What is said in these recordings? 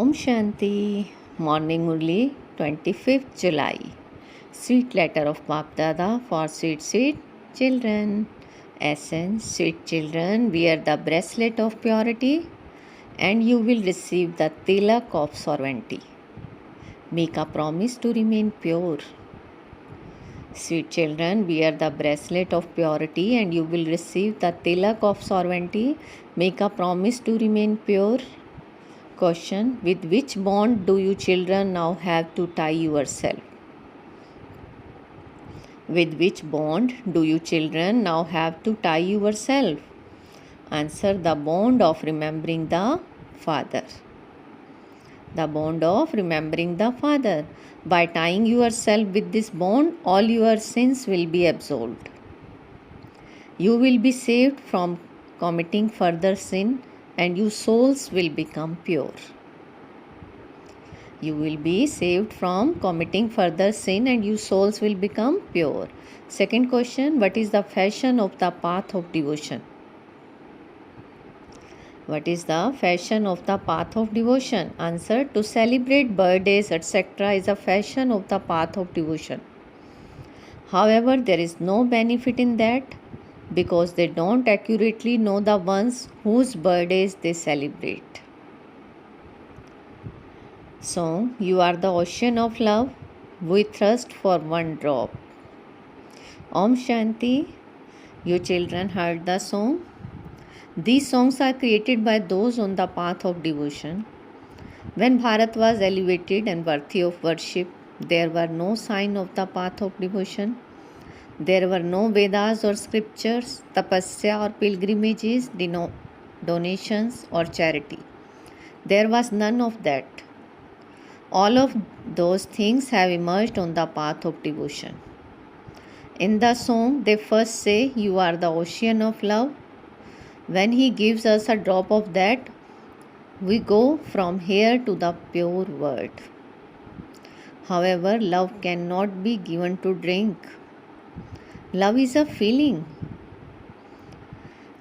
Om Shanti, Morning Murli, 25th July. Sweet letter of Bap Dada for sweet children. Essence, sweet children, wear the bracelet of purity and you will receive the tilak of sovereignty. Make a promise to remain pure. Sweet children, wear the bracelet of purity and you will receive the tilak of sovereignty. Make a promise to remain pure. Question: with which bond do you children now have to tie yourself? With which bond do you children now have to tie yourself? Answer: the bond of remembering the Father. The bond of remembering the Father. By tying yourself with this bond, all your sins will be absolved. You will be saved from committing further sin and your souls will become pure. You will be saved from committing further sin and your souls will become pure. Second question: what is the fashion of the path of devotion? What is the fashion of the path of devotion? Answer: to celebrate birthdays, etc. is a fashion of the path of devotion. However, there is no benefit in that because they don't accurately know the ones whose birthdays they celebrate. So, you are the ocean of love. We thirst for one drop. Om Shanti. You children heard the song. These songs are created by those on the path of devotion. When Bharat was elevated and worthy of worship, there were no sign of the path of devotion. There were no Vedas or scriptures, tapasya or pilgrimages, donations or charity. There was none of that. All of those things have emerged on the path of devotion. In the song, they first say, "You are the ocean of love." When He gives us a drop of that, we go from here to the pure world. However, love cannot be given to drink. Love is a feeling.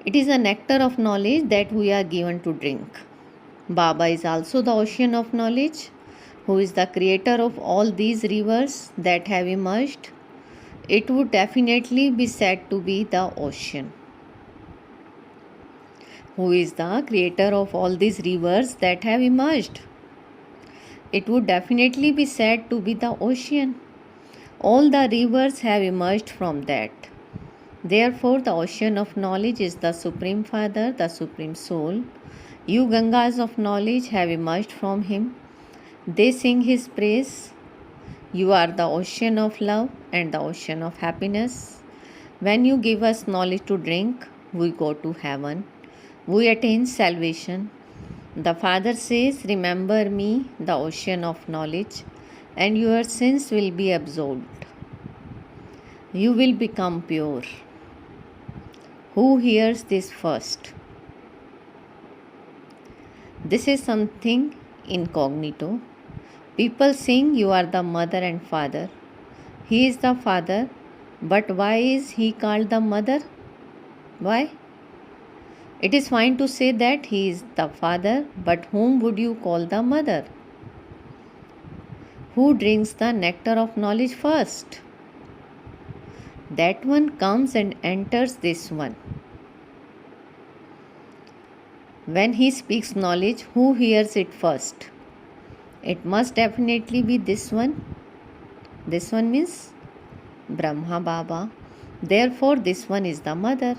It is a nectar of knowledge that we are given to drink. Baba is also the ocean of knowledge, who is the creator of all these rivers that have emerged. It would definitely be said to be the ocean. Who is the creator of all these rivers that have emerged? It would definitely be said to be the ocean. All the rivers have emerged from that. Therefore, the ocean of knowledge is the Supreme Father, the Supreme Soul. You Gangas of knowledge have emerged from Him. They sing His praise. You are the ocean of love and the ocean of happiness. When you give us knowledge to drink, we go to heaven. We attain salvation. The Father says, "Remember me, the ocean of knowledge, and your sins will be absolved. You will become pure." Who hears this first? This is something incognito. People sing, "You are the mother and father." He is the father, but why is He called the mother? Why? It is fine to say that He is the father, but whom would you call the mother? Who drinks the nectar of knowledge first? That one comes and enters this one. When He speaks knowledge, who hears it first? It must definitely be this one. This one means Brahma Baba. Therefore, this one is the mother.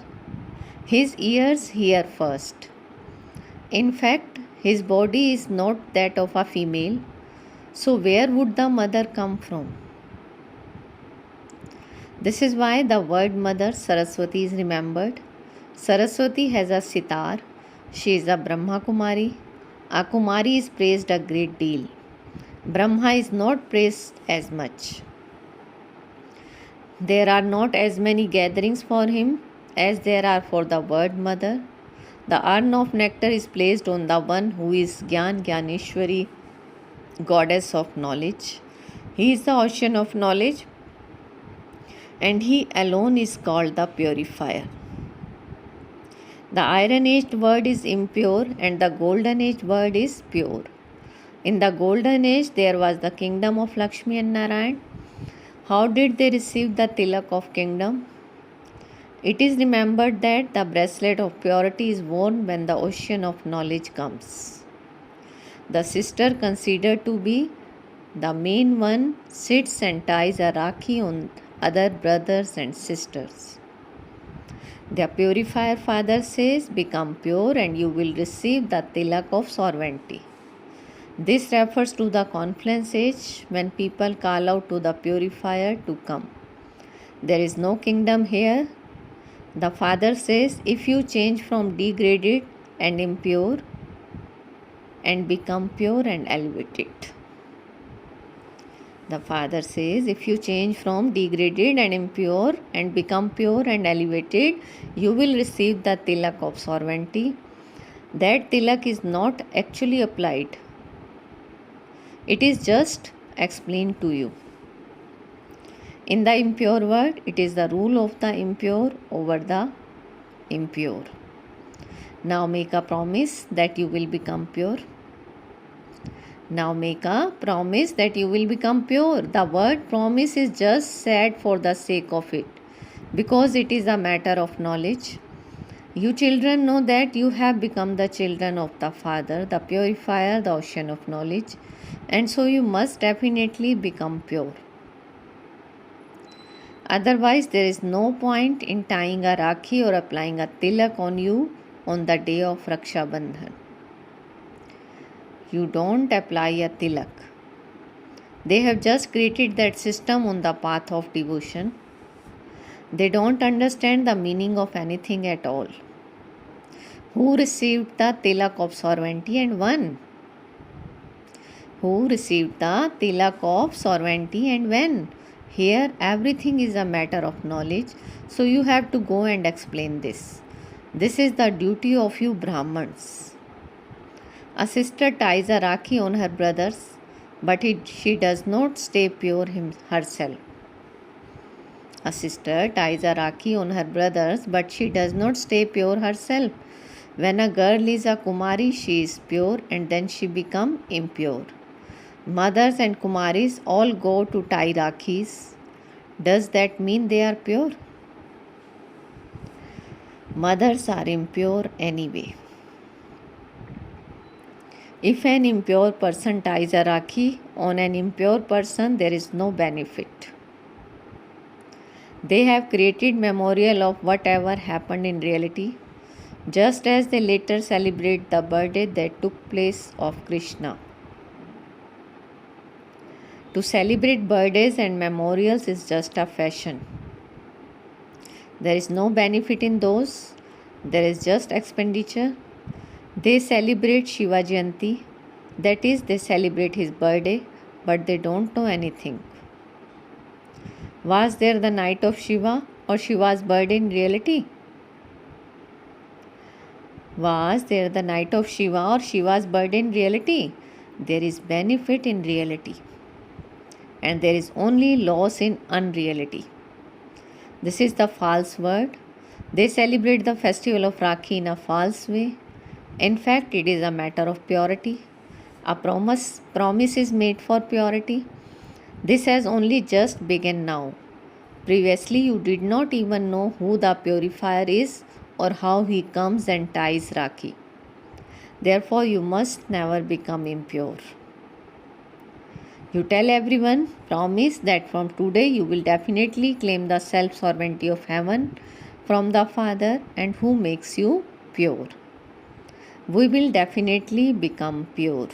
His ears hear first. In fact, His body is not that of a female. So where would the mother come from? This is why the word mother Saraswati is remembered. Saraswati has a sitar. She is a Brahma Kumari. A Kumari is praised a great deal. Brahma is not praised as much. There are not as many gatherings for him as there are for the word mother. The urn of nectar is placed on the one who is Gyan Gyaneshwari, goddess of knowledge. He is the ocean of knowledge and He alone is called the purifier. The iron-aged word is impure and the golden-aged word is pure. In the golden age, there was the kingdom of Lakshmi and Narayan. How did they receive the tilak of kingdom? It is remembered that the bracelet of purity is worn when the ocean of knowledge comes. The sister considered to be the main one sits and ties a rakhi on other brothers and sisters. The purifier father says, become pure and you will receive the tilak of sovereignty. This refers to the confluence age when people call out to the purifier to come. There is no kingdom here. The father says, if you change from degraded and impure and become pure and elevated. The father says, if you change from degraded and impure and become pure and elevated, you will receive the tilak of sovereignty. That tilak is not actually applied. It is just explained to you. In the impure world, it is the rule of the impure over the impure. Now make a promise that you will become pure. Now make a promise that you will become pure. The word promise is just said for the sake of it, because it is a matter of knowledge. You children know that you have become the children of the Father, the purifier, the ocean of knowledge, and so you must definitely become pure. Otherwise, there is no point in tying a rakhi or applying a tilak on you on the day of Raksha Bandhan. You don't apply a tilak. They have just created that system on the path of devotion. They don't understand the meaning of anything at all. Who received the tilak of sovereignty and won? Who received the tilak of sovereignty and when? Here everything is a matter of knowledge, so you have to go and explain this. This is the duty of you Brahmins. A sister ties a rakhi on her brothers, but she does not stay pure herself. A sister ties a rakhi on her brothers, but she does not stay pure herself. When a girl is a Kumari, she is pure and then she becomes impure. Mothers and Kumaris all go to tie rakhis. Does that mean they are pure? Mothers are impure anyway. If an impure person ties a rakhi on an impure person, there is no benefit. They have created memorial of whatever happened in reality, just as they later celebrate the birthday that took place of Krishna. To celebrate birthdays and memorials is just a fashion. There is no benefit in those. There is just expenditure. They celebrate Shiva Jayanti, that is, they celebrate his birthday, but they don't know anything. Was there the night of Shiva or Shiva's birthday in reality? Was there the night of Shiva or Shiva's birthday in reality? There is benefit in reality, and there is only loss in unreality. This is the false word. They celebrate the festival of Rakhi in a false way. In fact, it is a matter of purity. A promise is made for purity. This has only just begun now. Previously, you did not even know who the purifier is or how he comes and ties Rakhi. Therefore, you must never become impure. You tell everyone, promise that from today you will definitely claim the self-sovereignty of heaven from the Father and who makes you pure. We will definitely become pure.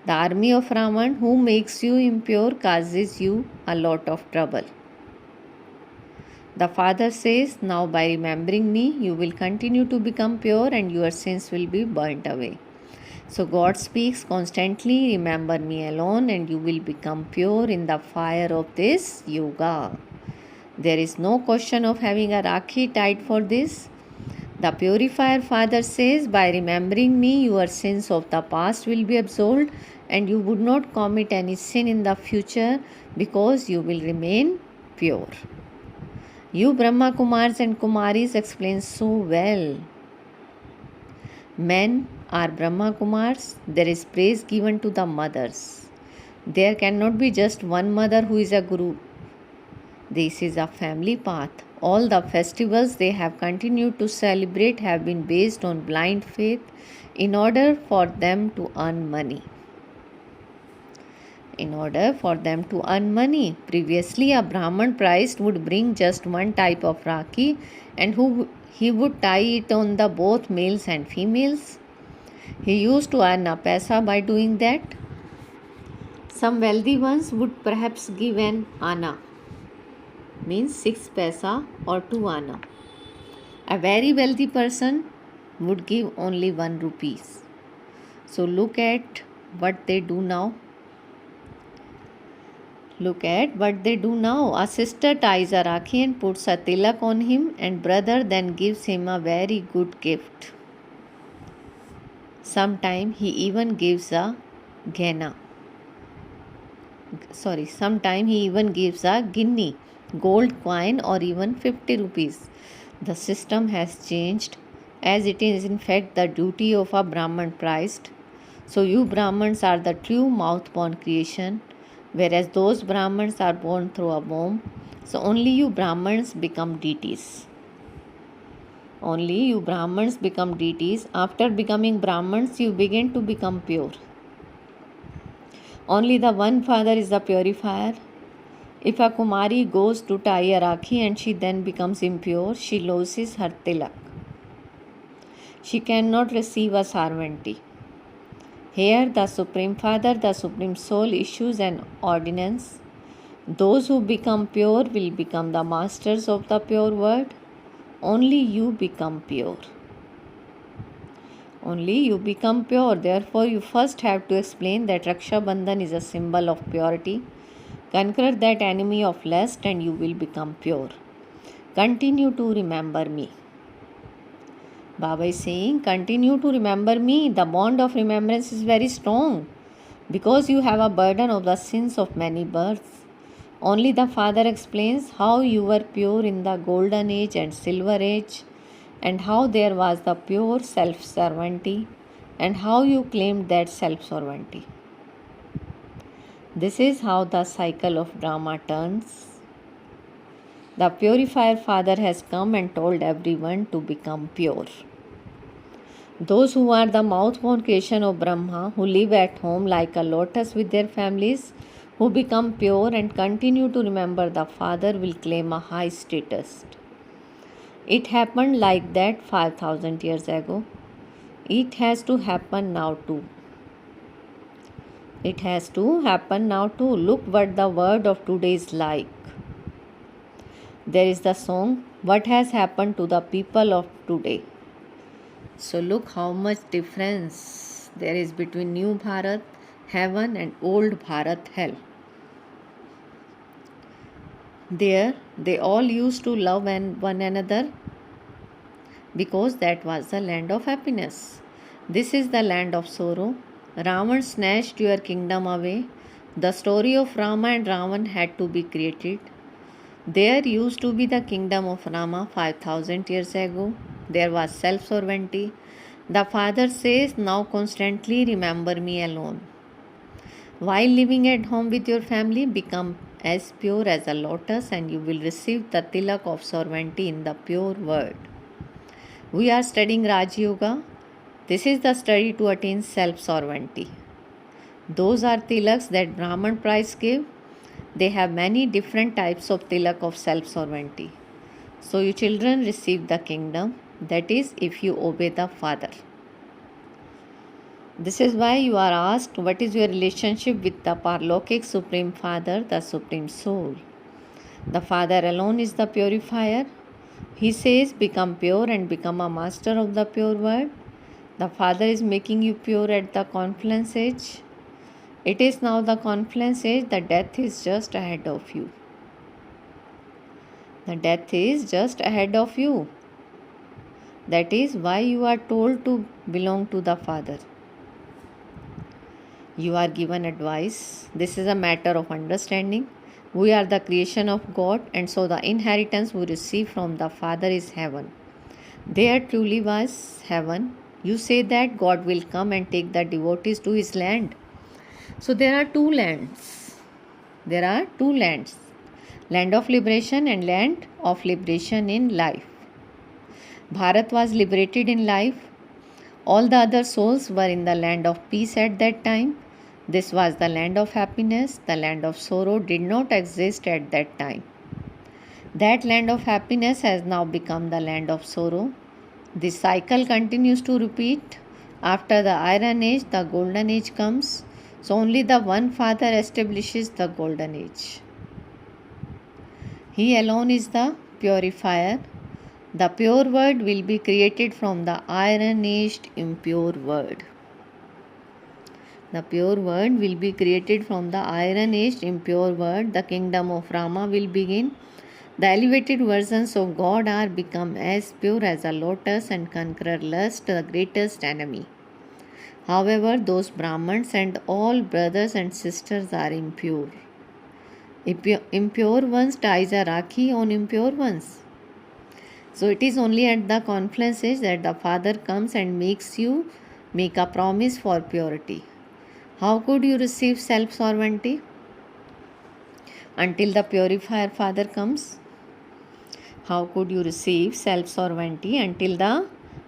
The army of Ravan who makes you impure causes you a lot of trouble. The Father says, now by remembering me, you will continue to become pure and your sins will be burnt away. So God speaks constantly, remember me alone and you will become pure in the fire of this yoga. There is no question of having a rakhi tied for this. The purifier Father says, by remembering me, your sins of the past will be absolved and you would not commit any sin in the future because you will remain pure. You Brahma Kumars and Kumaris explain so well. Men are Brahma Kumars, there is praise given to the mothers. There cannot be just one mother who is a guru. This is a family path. All the festivals they have continued to celebrate have been based on blind faith in order for them to earn money. Previously a Brahman priest would bring just one type of Rakhi and he would tie it on the both males and females. He used to earn a paisa by doing that. Some wealthy ones would perhaps give an ana, means 6 paisa or 2 ana. A very wealthy person would give only 1 rupees. So look at what they do now. A sister ties a Rakhi and puts a tilak on him, and brother then gives him a very good gift. Sometimes he even gives a guinea, gold coin or even 50 rupees. The system has changed, as it is in fact the duty of a Brahman priest. So you Brahmans are the true mouth-born creation, whereas those Brahmans are born through a womb. So only you Brahmans become deities. After becoming Brahmans, you begin to become pure. Only the one Father is the purifier. If a Kumari goes to tie a Rakhi and she then becomes impure, she loses her tilak. She cannot receive a sarvanti. Here the Supreme Father, the Supreme Soul, issues an ordinance. Those who become pure will become the masters of the pure word. Only you become pure. Therefore, you first have to explain that Raksha Bandhan is a symbol of purity. Conquer that enemy of lust and you will become pure. Continue to remember me. Baba is saying, continue to remember me. The bond of remembrance is very strong because you have a burden of the sins of many births. Only the Father explains how you were pure in the golden age and silver age, and how there was the pure self-sovereignty, and how you claimed that self-sovereignty. This is how the cycle of drama turns. The purifier Father has come and told everyone to become pure. Those who are the mouth-born creation of Brahma, who live at home like a lotus with their families, who become pure and continue to remember the Father, will claim a high status. It happened like that 5,000 years ago. It has to happen now too. Look what the word of today is like. There is the song, What Has Happened to the People of Today. So look how much difference there is between New Bharat, heaven, and old Bharat, hell. There, they all used to love one another because that was the land of happiness. This is the land of sorrow. Ravan snatched your kingdom away. The story of Rama and Ravan had to be created. There used to be the kingdom of Rama 5,000 years ago. There was self-sovereignty. The Father says, now constantly remember me alone. While living at home with your family, become as pure as a lotus and you will receive the tilak of sovereignty in the pure word. We are studying Raj Yoga. This is the study to attain self-sovereignty. Those are tilaks that Brahman priests give. They have many different types of tilak of self-sovereignty. So you children receive the kingdom. That is, if you obey the Father. This is why you are asked, what is your relationship with the Parlokik Supreme Father, the Supreme Soul? The Father alone is the purifier. He says, become pure and become a master of the pure word. The Father is making you pure at the confluence age. It is now the confluence age. The death is just ahead of you. That is why you are told to belong to the Father. You are given advice. This is a matter of understanding. We are the creation of God, and so the inheritance we receive from the Father is heaven. There truly was heaven. You say that God will come and take the devotees to his land. So there are two lands. There are two lands. Land of liberation and land of liberation in life. Bharat was liberated in life. All the other souls were in the land of peace at that time. This was the land of happiness. The land of sorrow did not exist at that time. That land of happiness has now become the land of sorrow. This cycle continues to repeat. After the Iron Age, the Golden Age comes. So only the one Father establishes the Golden Age. He alone is the purifier. The pure word will be created from the iron-aged impure word. The pure word will be created from the iron-aged impure word. The kingdom of Rama will begin. The elevated versions of God are become as pure as a lotus and conquer lust, the greatest enemy. However, those Brahmins and all brothers and sisters are impure. Impure ones ties a rakhi on impure ones. So it is only at the confluences that the Father comes and makes you make a promise for purity. How could you receive self-sovereignty? Until the purifier Father comes. How could you receive self-sovereignty until the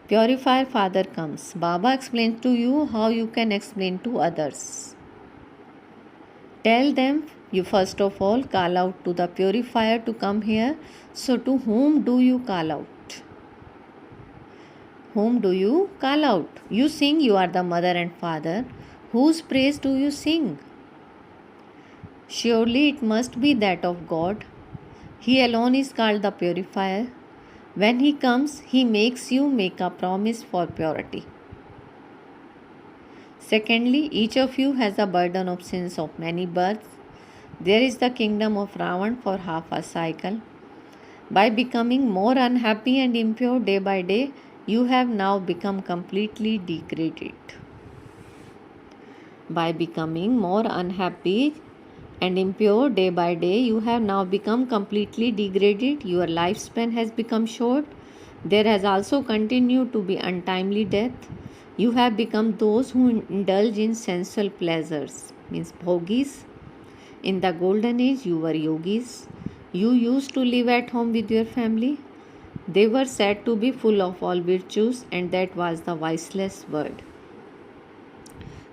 purifier Father comes? Baba explains to you how you can explain to others. Tell them you first of all call out to the purifier to come here. So to whom do you call out? Whom do you call out? You sing you are the mother and father. Whose praise do you sing? Surely it must be that of God. He alone is called the purifier. When he comes, he makes you make a promise for purity. Secondly, each of you has a burden of sins of many births. There is the kingdom of Ravan for half a cycle. By becoming more unhappy and impure day by day, you have now become completely degraded. By becoming more unhappy and impure day by day, you have now become completely degraded. Your lifespan has become short. There has also continued to be untimely death. You have become those who indulge in sensual pleasures, means bhogis. In the golden age, you were yogis. You used to live at home with your family. They were said to be full of all virtues, and that was the viceless word.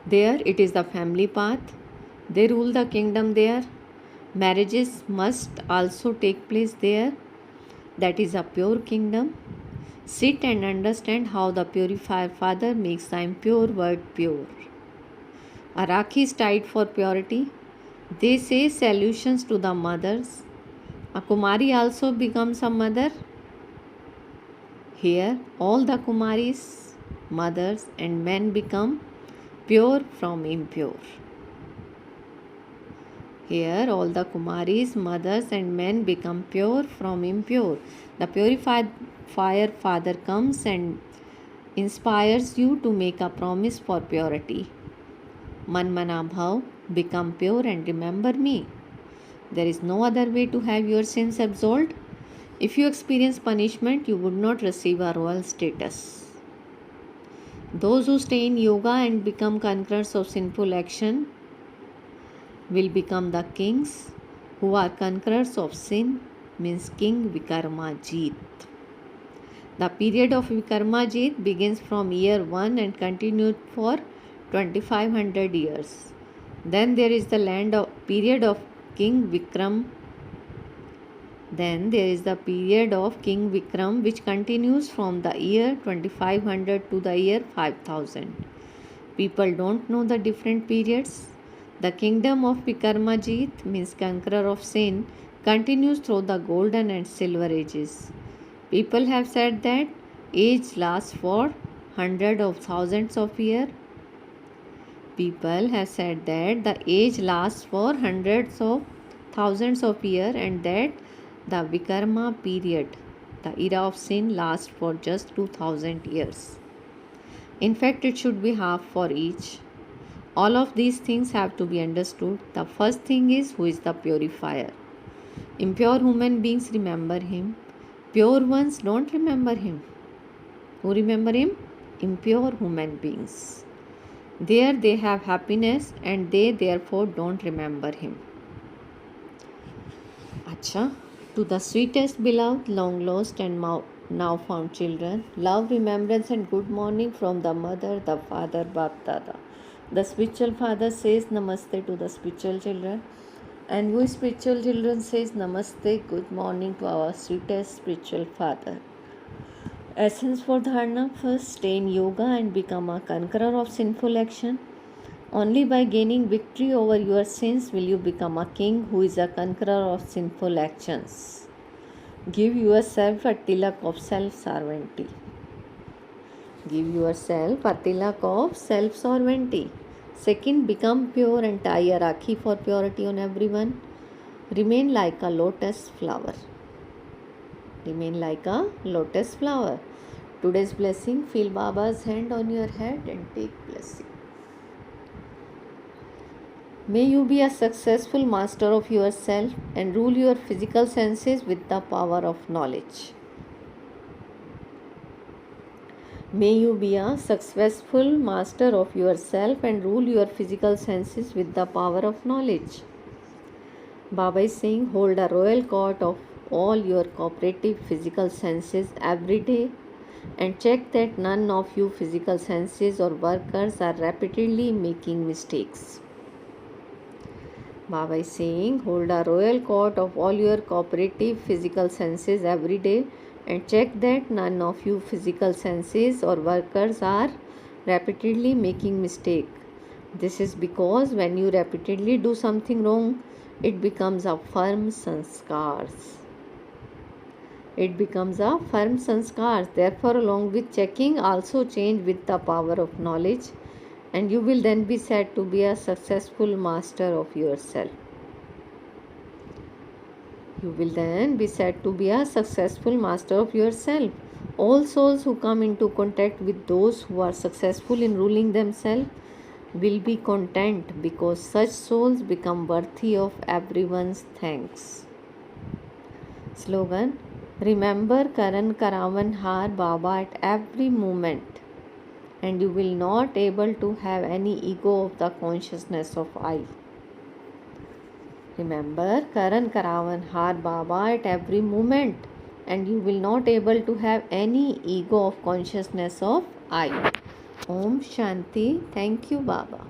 There it is the family path. They rule the kingdom there. Marriages must also take place there. That is a pure kingdom. Sit and understand how the purifier Father makes the impure word pure. A rakhi is tied for purity. They say solutions to the mothers. A Kumari also becomes a mother. Here, all the Kumaris, mothers, and men become pure from impure. Here, all the Kumaris, mothers, and men become pure from impure. The purified fire Father comes and inspires you to make a promise for purity. Manmana Bhav, become pure and remember me. There is no other way to have your sins absolved. If you experience punishment, you would not receive a royal status. Those who stay in yoga and become conquerors of sinful action will become the kings who are conquerors of sin, means King Vikarmajit. The period of Vikarmajit begins from year 1 and continued for 2500 years. Then there is the period of King Vikram. Then there is the period of King Vikram, which continues from the year 2500 to the year 5000. People don't know the different periods. The kingdom of Vikarmajit, means conqueror of sin, continues through the golden and silver ages. People have said that age lasts for hundreds of thousands of years. People have said that the age lasts for hundreds of thousands of years and that the Vikarma period, the era of sin, lasts for just 2000 years. In fact, it should be half for each. All of these things have to be understood. The first thing is who is the purifier. Impure human beings remember him. Pure ones don't remember him. Who remember him? impure human beings. There they have happiness and they therefore don't remember him. Acha, to the sweetest beloved, long lost and now found children, love, remembrance and good morning from the mother, the father, Bap Dada. The spiritual father says namaste to the spiritual children, and we spiritual children says namaste, good morning to our sweetest spiritual father. Essence for dharana: first, stay in yoga and become a conqueror of sinful action. Only by gaining victory over your sins will you become a king who is a conqueror of sinful actions. Give yourself a tilak of self-sovereignty. Give yourself a tilak of self-sovereignty. Second, become pure and tie a rakhi for purity on everyone. Remain like a lotus flower. Remain like a lotus flower. Today's blessing: feel Baba's hand on your head and take blessing. May you be a successful master of yourself and rule your physical senses with the power of knowledge. May you be a successful master of yourself and rule your physical senses with the power of knowledge. Baba is saying, hold a royal court of all your cooperative physical senses every day and check that none of you physical senses or workers are repeatedly making mistakes. Baba is saying, hold a royal court of all your cooperative physical senses every day and check that none of you physical senses or workers are repeatedly making mistake. This is because when you repeatedly do something wrong, it becomes a firm sanskars. It becomes a firm sanskars. Therefore, along with checking, also change with the power of knowledge, and you will then be said to be a successful master of yourself. You will then be said to be a successful master of yourself. All souls who come into contact with those who are successful in ruling themselves will be content, because such souls become worthy of everyone's thanks. Slogan: remember Karan Karavan Har Baba at every moment, and you will not able to have any ego of the consciousness of I. Remember Karan Karavan Har Baba at every moment, and you will not able to have any ego of consciousness of I. Om Shanti. Thank you, Baba.